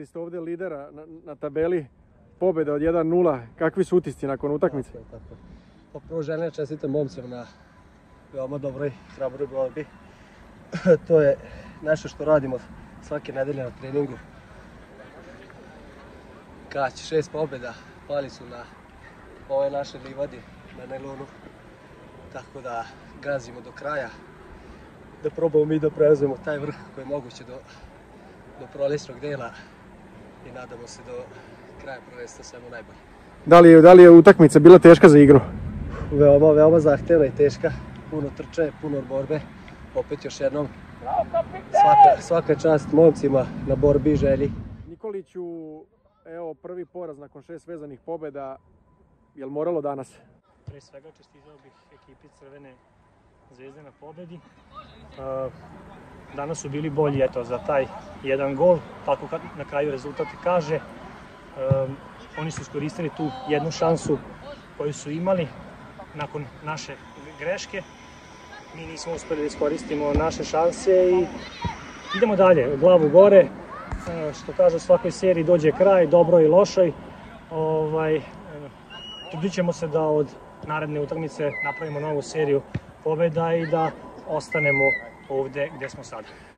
Sreli ste ovdje lidera na tabeli, pobjeda od 1-0. Kakvi su utisci nakon utakmice? Pa prvo želim da čestitam momcima na veoma dobroj, hrabroj borbi. To je nešto što radimo svake nedelje na treningu. Kać, 6 pobjeda, pali su na ove naše livadi, na Nelonu. Tako da gazimo do kraja, da probamo mi da preuzmemo taj vrh koji je moguće do proljećnog dela i nadamo se do kraja prvenstva svemu najbolje. Da li je utakmica bila teška za igru? Veoma zahtevna i teška, puno trče, puno borbe. Opet još jednom svaka čast momcima na borbi i želji. Nikoliću, evo prvi poraz nakon 6 vezanih pobjeda, je li moralo danas? Pre svega čestitao bih ekipi Crvene zvezde na pobedi. Danas su bili bolji za taj jedan gol, tako na kraju rezultat kaže. Oni su iskoristili tu jednu šansu koju su imali nakon naše greške. Mi nismo uspjeli da iskoristimo naše šanse i idemo dalje, glavu gore. Što kaže, u svakoj seriji dođe kraj, dobroj i lošoj. Trudit ćemo se da od naredne utakmice napravimo novu seriju pobjeda i da ostanemo ovdje gdje smo sada.